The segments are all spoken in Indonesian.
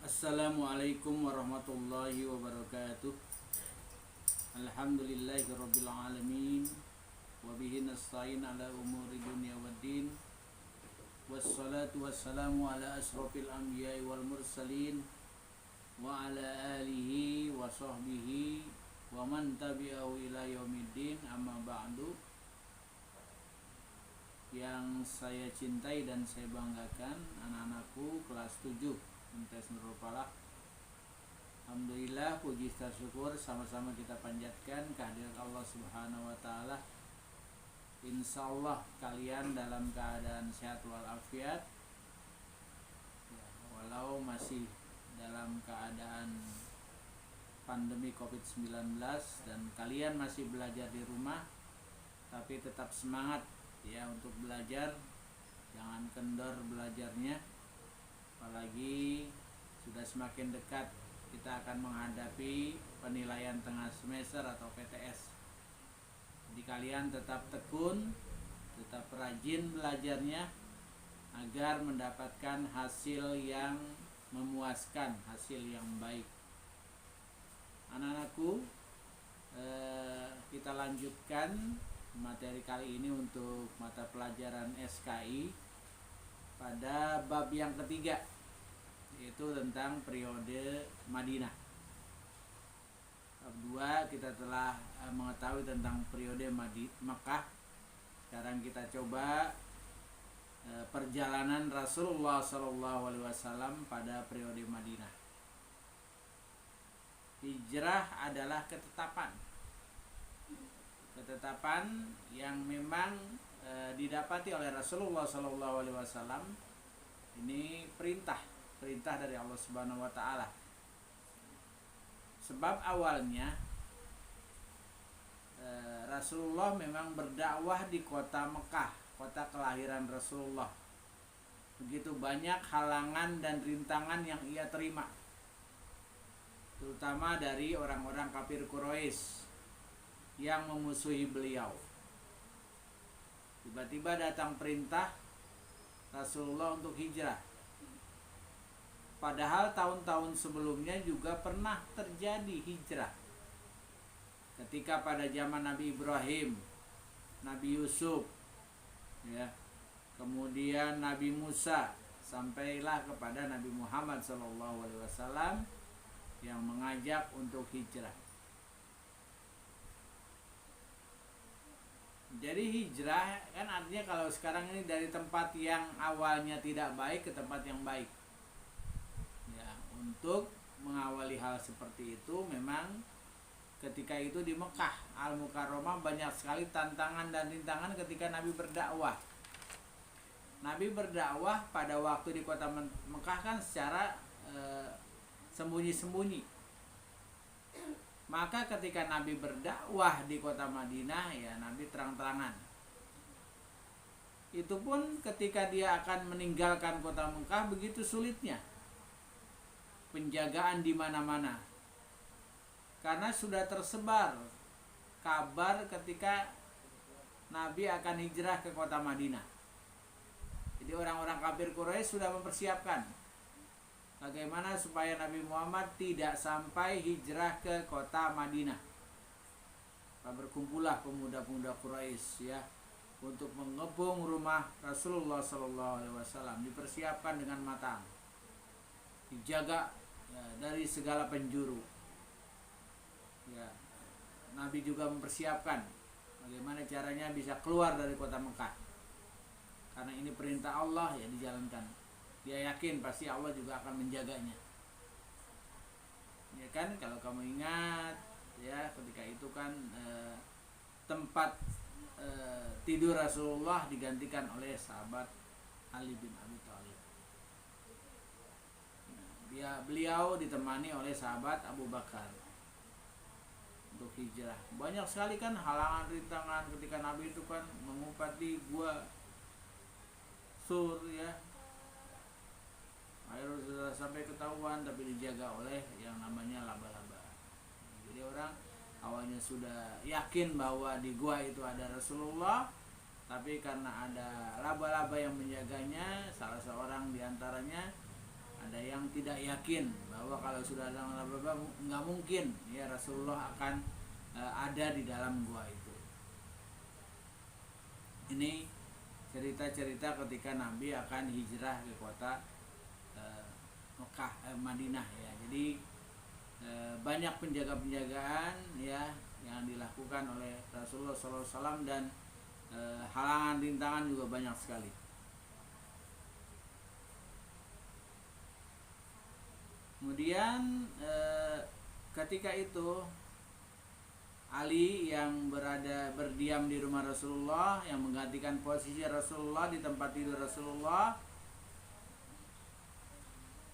Assalamualaikum warahmatullahi wabarakatuh. Alhamdulillahirabbil alamin wa bihi nasta'in ala umuri dunya waddin. Wassalatu wassalamu ala asrofil anbiya'i wal mursalin wa ala alihi wa sahbihi wa man tabi'ahu ila yaumiddin, amma ba'du. Yang saya cintai dan saya banggakan, anak-anakku kelas 7 MTS Nurul Falah. Alhamdulillah, puji syukur sama-sama kita panjatkan kehadirat Allah Subhanahu wa taala. Insyaallah kalian dalam keadaan sehat walafiat, walau masih dalam keadaan pandemi Covid-19 dan kalian masih belajar di rumah, tapi tetap semangat ya untuk belajar, jangan kendor belajarnya. Apalagi sudah semakin dekat kita akan menghadapi penilaian tengah semester atau PTS. Jadi kalian tetap tekun, tetap rajin belajarnya agar mendapatkan hasil yang memuaskan, hasil yang baik. Anak-anakku, kita lanjutkan materi kali ini untuk mata pelajaran SKI pada bab yang ketiga, yaitu tentang periode Madinah. Bab 2 kita telah mengetahui tentang periode Makkah. Sekarang kita coba perjalanan Rasulullah SAW pada periode Madinah. Hijrah adalah ketetapan yang memang didapati oleh Rasulullah SAW. Ini perintah dari Allah Subhanahu wa taala. Sebab awalnya Rasulullah memang berdakwah di kota Mekah, kota kelahiran Rasulullah. Begitu banyak halangan dan rintangan yang ia terima, terutama dari orang-orang kafir Quraisy yang memusuhi beliau. Tiba-tiba datang perintah Rasulullah untuk hijrah. Padahal tahun-tahun sebelumnya juga pernah terjadi hijrah. Ketika pada zaman Nabi Ibrahim, Nabi Yusuf, ya, kemudian Nabi Musa, sampailah kepada Nabi Muhammad SAW yang mengajak untuk hijrah. Jadi hijrah kan artinya kalau sekarang ini dari tempat yang awalnya tidak baik ke tempat yang baik. Ya, untuk mengawali hal seperti itu memang ketika itu di Mekah Al-Mukarramah banyak sekali tantangan dan rintangan ketika Nabi berdakwah. Nabi berdakwah pada waktu di kota Mekah kan secara sembunyi-sembunyi. Maka ketika Nabi berdakwah di kota Madinah, ya Nabi terang-terangan. Itu pun ketika dia akan meninggalkan kota Mekah begitu sulitnya penjagaan di mana-mana. Karena sudah tersebar kabar ketika Nabi akan hijrah ke kota Madinah. Jadi orang-orang kafir Quraisy sudah mempersiapkan bagaimana supaya Nabi Muhammad tidak sampai hijrah ke kota Madinah. Berkumpullah pemuda-pemuda Quraisy ya untuk mengepung rumah Rasulullah SAW. Dipersiapkan dengan matang, dijaga ya, dari segala penjuru. Ya, Nabi juga mempersiapkan bagaimana caranya bisa keluar dari kota Mekah. Karena ini perintah Allah ya dijalankan. Dia yakin pasti Allah juga akan menjaganya. Ya kan, kalau kamu ingat ya ketika itu kan tempat tidur Rasulullah digantikan oleh sahabat Ali bin Abi Thalib. Beliau ditemani oleh sahabat Abu Bakar untuk hijrah. Banyak sekali kan halangan rintangan ketika Nabi itu kan mengumpat di gua Sur ya. Air sudah sampai ketahuan tapi dijaga oleh yang namanya laba-laba. Jadi orang awalnya sudah yakin bahwa di gua itu ada Rasulullah, tapi karena ada laba-laba yang menjaganya, salah seorang diantaranya ada yang tidak yakin bahwa kalau sudah ada laba-laba nggak mungkin ya Rasulullah akan ada di dalam gua itu. Ini cerita-cerita ketika Nabi akan hijrah ke kota Mekah, Madinah ya. Jadi banyak penjaga-penjagaan ya yang dilakukan oleh Rasulullah SAW dan halangan rintangan juga banyak sekali. Kemudian ketika itu Ali yang berdiam di rumah Rasulullah, yang menggantikan posisi Rasulullah di tempat tidur Rasulullah.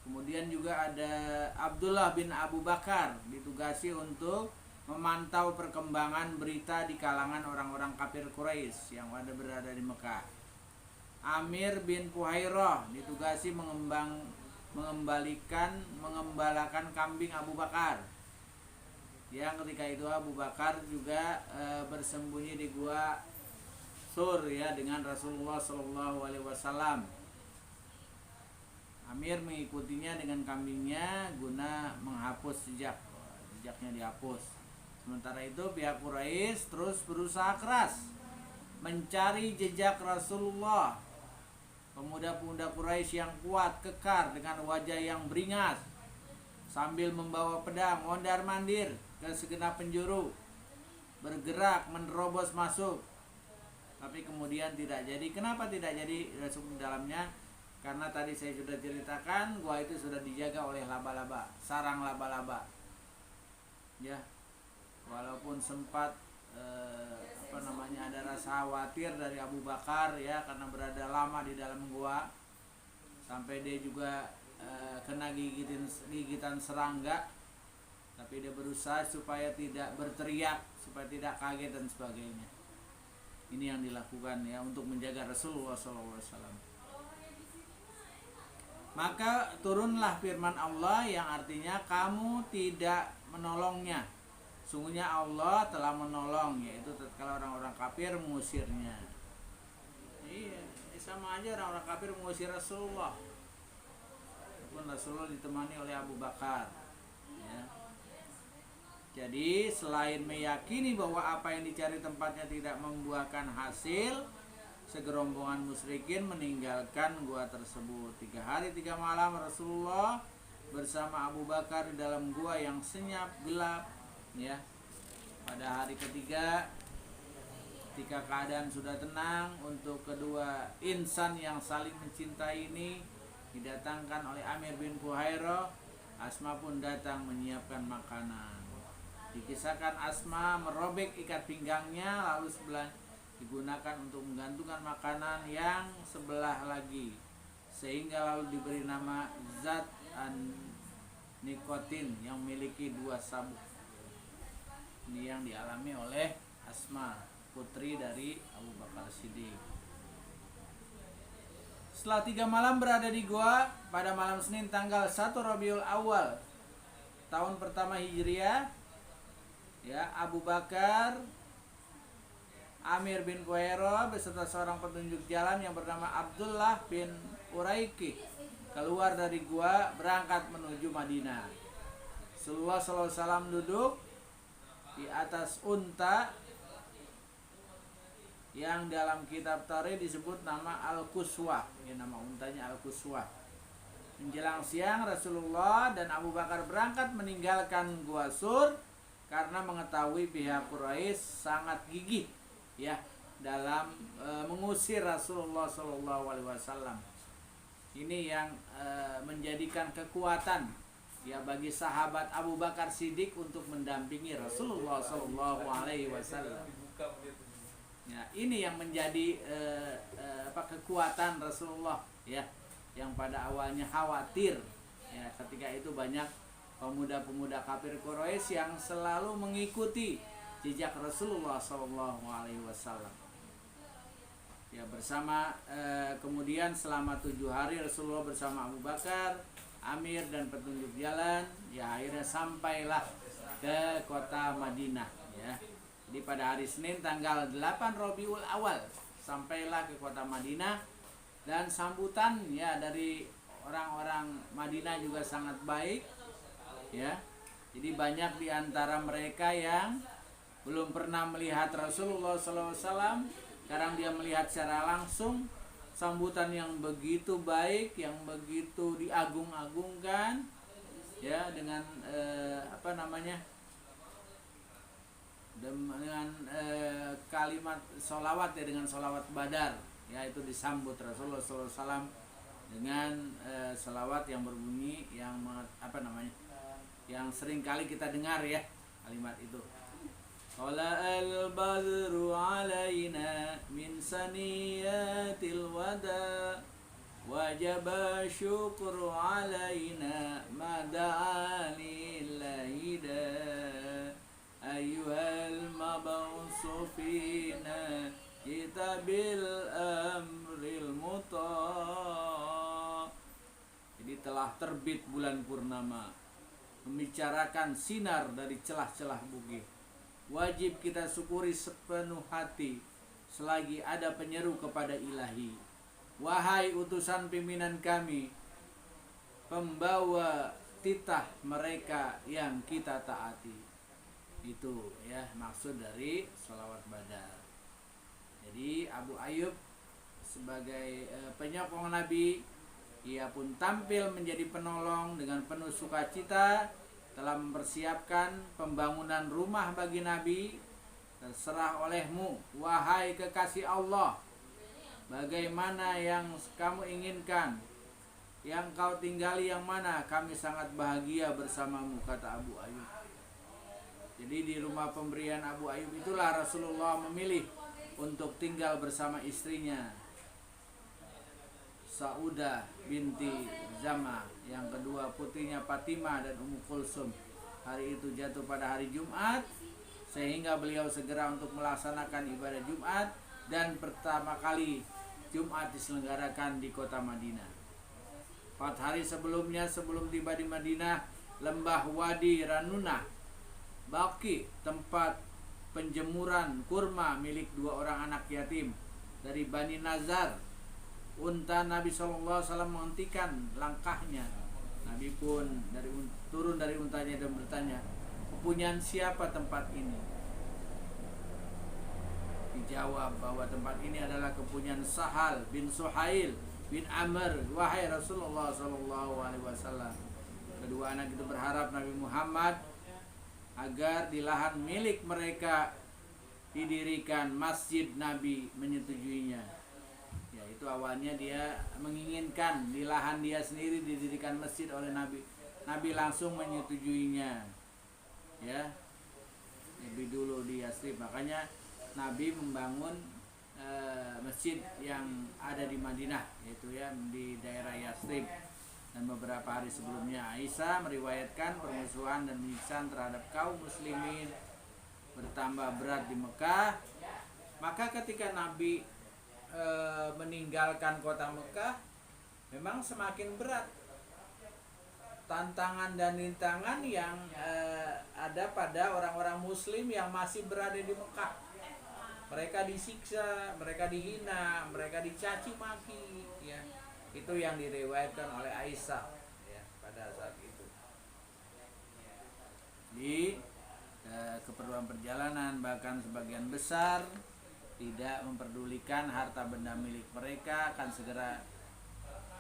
Kemudian juga ada Abdullah bin Abu Bakar ditugasi untuk memantau perkembangan berita di kalangan orang-orang kafir Quraisy yang berada di Mekah. Amir bin Fuhairah ditugasi mengembalakan kambing Abu Bakar. Yang ketika itu Abu Bakar juga bersembunyi di gua Sur ya dengan Rasulullah SAW. Amir mengikutinya dengan kambingnya guna menghapus jejaknya dihapus. Sementara itu pihak Quraisy terus berusaha keras mencari jejak Rasulullah. Pemuda-pemuda Quraisy yang kuat kekar dengan wajah yang beringas sambil membawa pedang mondar-mandir ke segenap penjuru, bergerak menerobos masuk. Tapi kemudian tidak jadi. Kenapa tidak jadi masuk di dalamnya? Karena tadi saya sudah ceritakan gua itu sudah dijaga oleh laba-laba, sarang laba-laba. Ya. Walaupun sempat ada rasa khawatir dari Abu Bakar ya karena berada lama di dalam gua, sampai dia juga kena gigitan serangga, tapi dia berusaha supaya tidak berteriak, supaya tidak kaget dan sebagainya. Ini yang dilakukan ya untuk menjaga Rasulullah SAW. Maka turunlah firman Allah yang artinya kamu tidak menolongnya. Sungguhnya Allah telah menolong, yaitu tatkala orang-orang kafir mengusirnya. Iya, sama aja orang-orang kafir mengusir Rasulullah. Walaupun Rasulullah ditemani oleh Abu Bakar. Ya. Jadi selain meyakini bahwa apa yang dicari tempatnya tidak membuahkan hasil, segerombongan musyrikin meninggalkan gua tersebut. 3 hari 3 malam Rasulullah bersama Abu Bakar di dalam gua yang senyap gelap. Ya, pada hari ketiga ketika keadaan sudah tenang, untuk kedua insan yang saling mencintai ini didatangkan oleh Amir bin Fuhairah. Asma pun datang menyiapkan makanan. Dikisahkan Asma merobek ikat pinggangnya lalu sebelah digunakan untuk menggantungkan makanan yang sebelah lagi, sehingga lalu diberi nama Zat an Nikotin yang memiliki 2 sabuk. Ini yang dialami oleh Asma, putri dari Abu Bakar Siddiq. Setelah 3 malam berada di gua, pada malam Senin tanggal 1 Rabiul Awal tahun pertama Hijriah, ya, Abu Bakar, Amir bin Fuhairah beserta seorang petunjuk jalan yang bernama Abdullah bin Uraiki keluar dari gua berangkat menuju Madinah. Rasulullah SAW duduk di atas unta yang dalam kitab Tarikh disebut nama Al-Quswah, ya, nama untanya Al-Quswah. Menjelang siang Rasulullah dan Abu Bakar berangkat meninggalkan Gua Sur karena mengetahui pihak Quraisy sangat gigih ya dalam mengusir Rasulullah SAW. Ini yang menjadikan kekuatan ya bagi sahabat Abu Bakar Siddiq untuk mendampingi Rasulullah SAW. Ya, ini yang menjadi kekuatan Rasulullah ya, yang pada awalnya khawatir ya, ketika itu banyak pemuda-pemuda kafir Quraisy yang selalu mengikuti jejak Rasulullah SAW. Ya, bersama kemudian selama 7 hari Rasulullah bersama Abu Bakar, Amir dan petunjuk jalan, ya akhirnya sampailah ke kota Madinah ya. Jadi pada hari Senin tanggal 8 Rabiul Awal sampailah ke kota Madinah, dan sambutan ya dari orang-orang Madinah juga sangat baik, ya. Jadi banyak di antara mereka yang belum pernah melihat Rasulullah SAW, sekarang dia melihat secara langsung sambutan yang begitu baik, yang begitu diagung-agungkan, ya, dengan dengan kalimat sholawat, ya, dengan sholawat badar, ya, itu disambut Rasulullah SAW dengan sholawat yang berbunyi yang yang sering kali kita dengar, ya, kalimat itu. Tala'al badru alaina min saniyatil wada wajaba syukru alaina mada'ali lahida ayyuhal mab'usu fina kitabil amril muta. Jadi telah terbit bulan purnama, membicarakan sinar dari celah-celah bukit. Wajib kita syukuri sepenuh hati selagi ada penyeru kepada ilahi. Wahai utusan pimpinan kami, pembawa titah mereka yang kita taati. Itu, ya, maksud dari sholawat badar. Jadi Abu Ayyub sebagai penyokong Nabi, ia pun tampil menjadi penolong dengan penuh sukacita, telah mempersiapkan pembangunan rumah bagi Nabi. Terserah olehmu, wahai kekasih Allah, bagaimana yang kamu inginkan, yang kau tinggali yang mana, kami sangat bahagia bersamamu, kata Abu Ayyub. Jadi di rumah pemberian Abu Ayyub itulah Rasulullah memilih untuk tinggal bersama istrinya Saudah binti Zama, yang kedua putrinya Fatimah dan Ummu Kulsum. Hari itu jatuh pada hari Jumat, sehingga beliau segera untuk melaksanakan ibadah Jumat, dan pertama kali Jumat diselenggarakan di kota Madinah. 4 hari sebelumnya, sebelum tiba di Madinah, lembah Wadi Ranunah, Baqi, tempat penjemuran kurma milik 2 orang anak yatim dari Bani Nazar, unta Nabi SAW menghentikan langkahnya. Nabi pun turun dari untanya dan bertanya, kepunyaan siapa tempat ini? Dijawab bahwa tempat ini adalah kepunyaan Sahal bin Suhail bin Amr. Wahai Rasulullah SAW, kedua anak itu berharap Nabi Muhammad agar di lahan milik mereka didirikan masjid. Nabi menyetujuinya. Ya, itu awalnya dia menginginkan di lahan dia sendiri didirikan masjid oleh Nabi. Nabi langsung menyetujuinya. Ya, lebih dulu di Yathrib. Makanya Nabi membangun masjid yang ada di Madinah, yaitu, ya, di daerah Yathrib. Dan beberapa hari sebelumnya Aisyah meriwayatkan permusuhan dan penyiksaan terhadap kaum muslimin bertambah berat di Mekah. Maka ketika Nabi meninggalkan kota Mekah, memang semakin berat tantangan dan rintangan yang ada pada orang-orang muslim yang masih berada di Mekah. Mereka disiksa, mereka dihina, mereka dicaci maki, ya. Itu yang diriwayatkan oleh Aisyah, ya, pada saat itu. Di keperluan perjalanan, bahkan sebagian besar tidak memperdulikan harta benda milik mereka, akan segera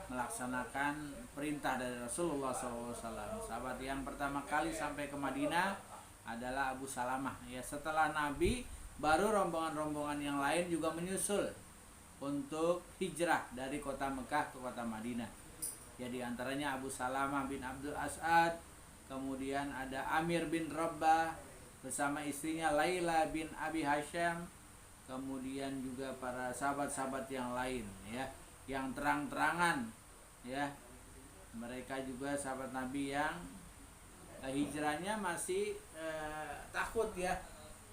melaksanakan perintah dari Rasulullah SAW. Sahabat yang pertama kali sampai ke Madinah adalah Abu Salamah. Ya, setelah Nabi, baru rombongan-rombongan yang lain juga menyusul untuk hijrah dari kota Mekah ke kota Madinah. Jadi antaranya Abu Salamah bin Abdul As'ad, kemudian ada Amir bin Rabbah bersama istrinya Laila bin Abi Hasham, kemudian juga para sahabat-sahabat yang lain, ya, yang terang-terangan, ya, mereka juga sahabat Nabi yang hijrahnya masih takut, ya,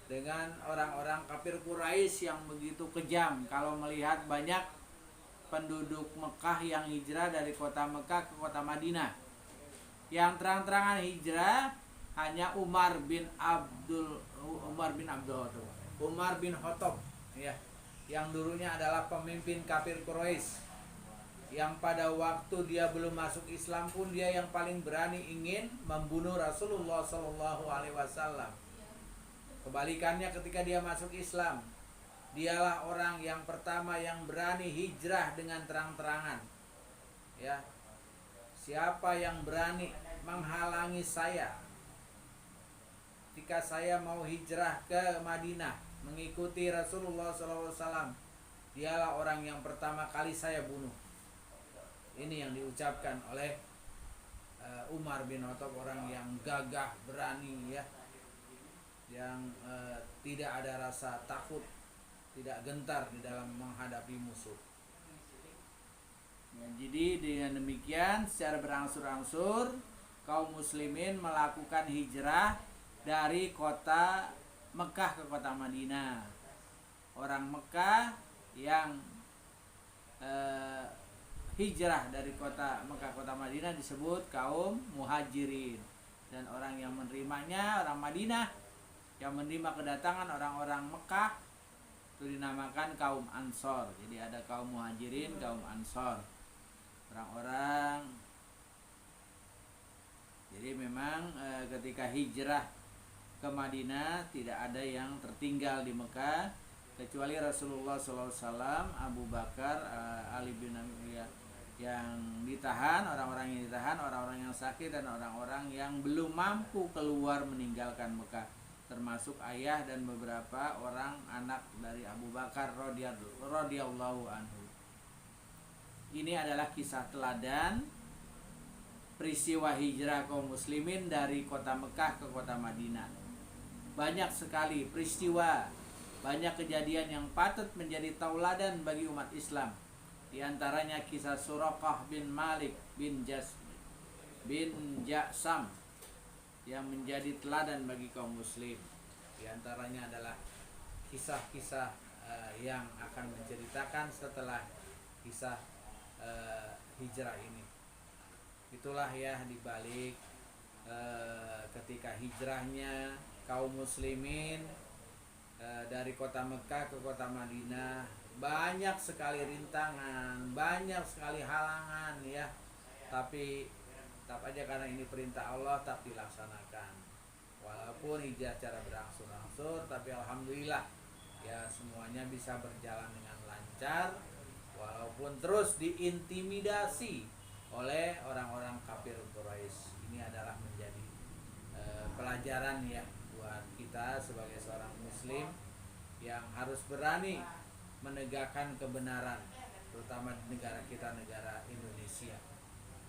dengan orang-orang kafir Quraisy yang begitu kejam kalau melihat banyak penduduk Mekah yang hijrah dari kota Mekah ke kota Madinah. Yang terang-terangan hijrah hanya Umar bin Khattab, ya, yang dulunya adalah pemimpin kafir Quraisy. yang pada waktu dia belum masuk Islam pun dia yang paling berani ingin membunuh Rasulullah Shallallahu Alaihi Wasallam. Kebalikannya ketika dia masuk Islam, dialah orang yang pertama yang berani hijrah dengan terang-terangan. Ya, siapa yang berani menghalangi saya ketika saya mau hijrah ke Madinah mengikuti Rasulullah SAW, dialah orang yang pertama kali saya bunuh. Ini yang diucapkan oleh Umar bin Khattab, orang yang gagah, berani, ya, yang tidak ada rasa takut, tidak gentar di dalam menghadapi musuh. Ya, jadi dengan demikian secara berangsur-angsur kaum muslimin melakukan hijrah dari kota Mekah ke kota Madinah. Orang Mekah yang hijrah dari kota Mekah kota Madinah disebut kaum muhajirin, dan orang yang menerimanya orang Madinah yang menerima kedatangan orang-orang Mekah itu dinamakan kaum Ansor. Jadi ada kaum muhajirin, kaum Ansor, orang-orang. Jadi memang ketika hijrah ke Madinah tidak ada yang tertinggal di Mekah kecuali Rasulullah SAW, Abu Bakar, Ali bin Abi yang ditahan, orang-orang yang ditahan, orang-orang yang sakit, dan orang-orang yang belum mampu keluar meninggalkan Mekah, termasuk ayah dan beberapa orang anak dari Abu Bakar radhiyallahu anhu. Ini adalah kisah teladan peristiwa hijrah kaum muslimin dari kota Mekah ke kota Madinah. Banyak sekali peristiwa, banyak kejadian yang patut menjadi tauladan bagi umat Islam. Di antaranya kisah Suraqah bin Malik bin Jasam yang menjadi teladan bagi kaum muslim. Di antaranya adalah kisah-kisah yang akan menceritakan setelah kisah hijrah ini. Itulah ya dibalik ketika hijrahnya kaum muslimin dari kota Mekah ke kota Madinah, banyak sekali rintangan, banyak sekali halangan, ya. Tapi tetap aja karena ini perintah Allah, tak dilaksanakan. Walaupun hijrah cara berangsur-angsur, tapi alhamdulillah ya semuanya bisa berjalan dengan lancar, walaupun terus diintimidasi oleh orang-orang kafir Quraisy. Ini adalah menjadi pelajaran ya buat kita sebagai seorang muslim yang harus berani menegakkan kebenaran, terutama di negara kita, negara Indonesia.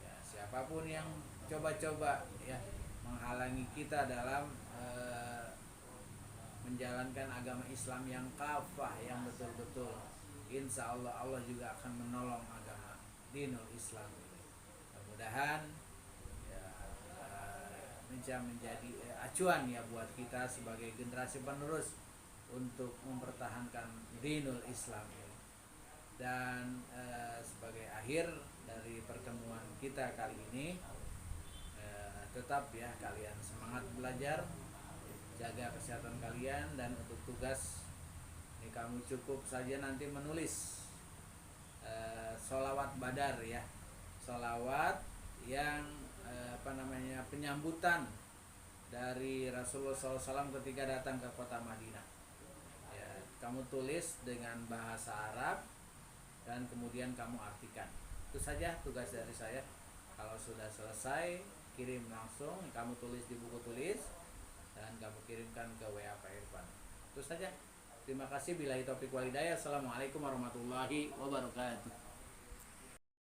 Ya, siapapun yang coba-coba ya menghalangi kita dalam menjalankan agama Islam yang kafah, yang betul-betul, insya Allah Allah juga akan menolong agama dinul Islam ini. Mudah-mudahan ya, bisa menjadi acuan ya buat kita sebagai generasi penerus untuk mempertahankan dinul Islam ini. Dan sebagai akhir dari pertemuan kita kali ini, tetap ya kalian semangat belajar, jaga kesehatan kalian, dan untuk tugas ini kamu cukup saja nanti menulis sholawat badar ya, sholawat yang penyambutan dari Rasulullah SAW ketika datang ke kota Madinah. Ya, kamu tulis dengan bahasa Arab dan kemudian kamu artikan. Itu saja tugas dari saya. Kalau sudah selesai, kirim langsung, kamu tulis di buku tulis dan kamu kirimkan ke WA Pak Irfan. Itu saja. Terima kasih. Billahi taufiq wal hidayah. Assalamualaikum warahmatullahi wabarakatuh.